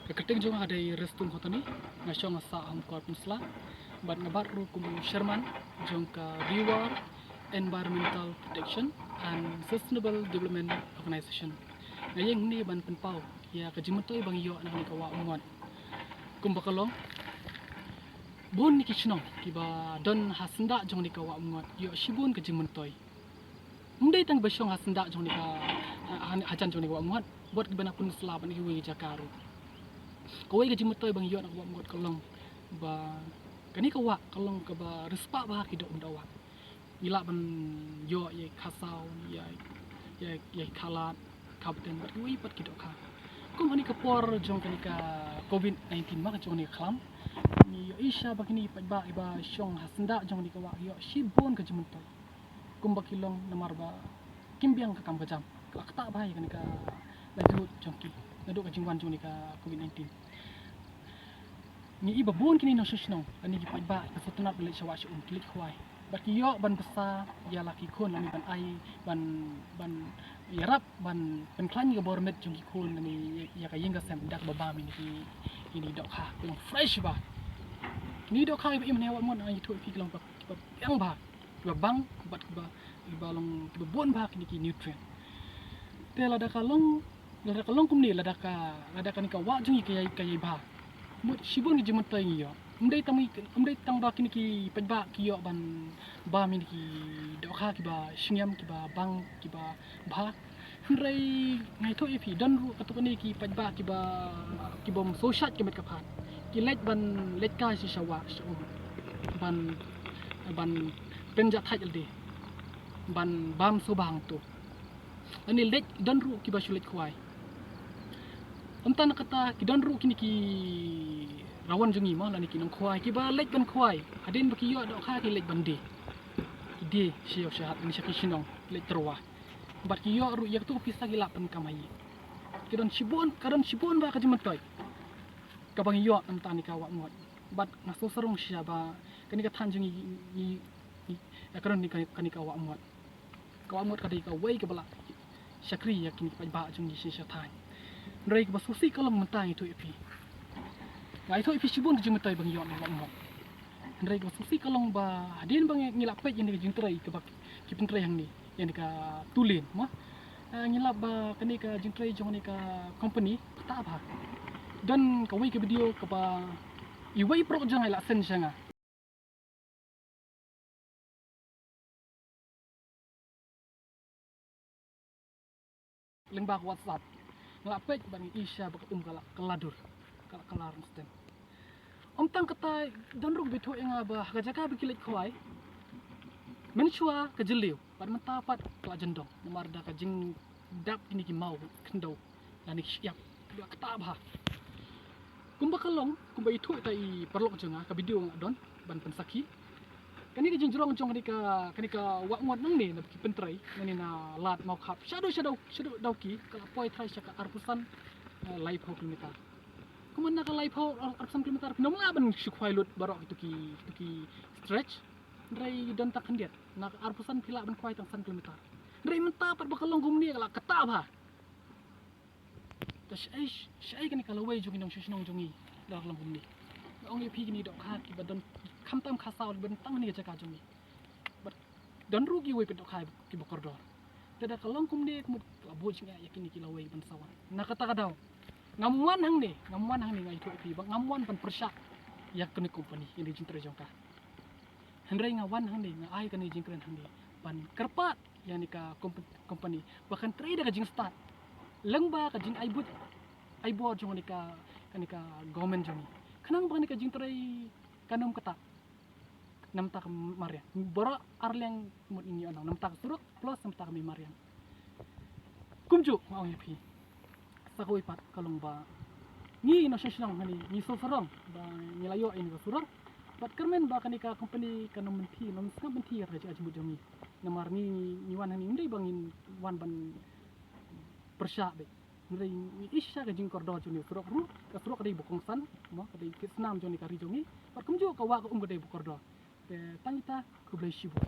Keting jong ada restung hotani ngasong asa angkor musla bat ngabar kum Sherman jong ka reward environmental protection and sustainable development organization ngayeng ni ban penpau ya kajimutoi bang yo nang ni kawa Umngot kum bakalong bun ni kishnong kiba don hasenda jong ni kawa Umngot yo shibun kajimutoi mundai tang basyong hasenda jong ni ka hajan jong ni kawa Umngot buat kibana pun selaban hiwi jakaru kawai gaji mutoi bang yo nak buat Umngot kalong ba kani kawa kalong ka ba respa ba ki do umdawa ila ban yo ye khasau ye khalat kapten bat wi pat ki do kha kum hani kapor jong kani ka covid 19 ma jong ni khlam ni yo isha ba kini pat ba iba syong hasenda jong ni kawa yo shibon gaji mutoi kum ba kilong namar ba kimbiang ka kam gajam ka ta ba kani ka laju jongki naduk ka jingwan jong ni ka covid 19 ni iba bon kini no susno ani gi ba ka sotunat bele shawa shu klik khwai ba ki yo ban besa ya laki khon ani ban ai ban yarap ban klan ga bormet jong ki khon ani ya ka yinga sem dak ba ba mi ni ini dok ha yang fresh ba ni dok ha iba imne wa mon ai tu fi klong ba yang ba bang bat ba long ba bon ba kini ki nutrient tela da kalong kum ni lada ka ni ka wa jung kay ba mut shibun gi jimut tay yo umdai tang ba kini ki pajba ki yo ban ba min ki do kha ki ba shingyam ki ba bang ki ba ba hrei ngai tho ipi dan ru katuk ni ki pajba ki bom so shat ki met ka phat ki let ban let ka si shawa ban penja thai alde ban bam so bang tu ani let dan ru ki ba shulet khwai amtan kata ki dan ru kini ki rawan jungi ma la ni ki nong khwai ki ba lek ban khwai adin ba ki yo do kha ki lek ban de ide siyo shahat ni shaki shinong lek terwa bat ki yo ru yak tu pisa gi lapan kamai ki don shibon ba ka jimatoi ka bang yo amtan ni ka wa Umngot bat ngaso sarong sya ba kani ka than jungi ni akaron ni kani ka wa Umngot ka dei ka wei ka bala syakri yakini pa ba jungi si sya thai Rai ba susi kalong mentang itu ipi. Ngai itu ipi shibun jimutai bang yo nak Umngot. Rai ba susi kalong ba hadin bang ngilap peit yang jing trai ke bak ki pentrai yang ni yang ka tulin mah. Ngilap ba kani ka jing trai jong ni ka company ta ba. Dan ka wei ke video ke ba iwei pro jang ila sen sanga. Lembah WhatsApp ngelapet bani isya bak keladur kelar mesti tang kata dan ruk bitu yang ba jaga bikilit khwai menshua kejeliu bar mentapat kela jendong namarda ka jing dap ini ki mau khyndew lani siap dua kata ba kumba kalong kumba itu tai perlok jenga ka video ngadon ban pensaki kani ka jingjrong jong kani ka wa Umngot nang ni na ki pentrai nani na lat mau khap shadow dauki ka poi thai saka arpusan live ho kilometer kuman na ka live ho arpusan kilometer nomla ban shukhwai lut barok itu ki stretch rai dan tak hendiat na arpusan pila ban khwai tang san kilometer rai menta pat bakalong gumni kala kata ba ta shai kani kala wei jungi nong shishnong jungi dak lang gumni ong ye pi ni dok ha ki badan kham tam khasau bentang ni jaga jungi dan rugi wei pedok hai ki bokordor tada kalong kum de kumut labo jinga yakini ki lawei ban sawan na kata kadau ngamuan hang ni ngai tu pi bang ngamuan ban persyak yak kini company ini jintre jongka hendrai ngawan hang ni ngai kani jingkren hang ni ban kyrpad yani ka company bahkan trade ka jing start lengba ka jing aibo jong ni ka kani ka government jongi kanang bang ni ka jing trai kanom kata nam tak marian bora arleng mut ini onang nam tak surok plus nam tak mi marian kumju mau yapi sakoi pat kalong ba ni no shisang hani ni so sarong ba nilayo ini ko surok bat kermen ba kanika company kanom menti nom skam menti ya raja ajmut jomi namar ni wan hani ndai bangin wan ban persya be ndai isya ka jing kordo juni surok ru ka surok dei bokong san mo ka dei kisnam joni ka rijongi bat kumju ka wa ka dei bokordo tangita kublai shibu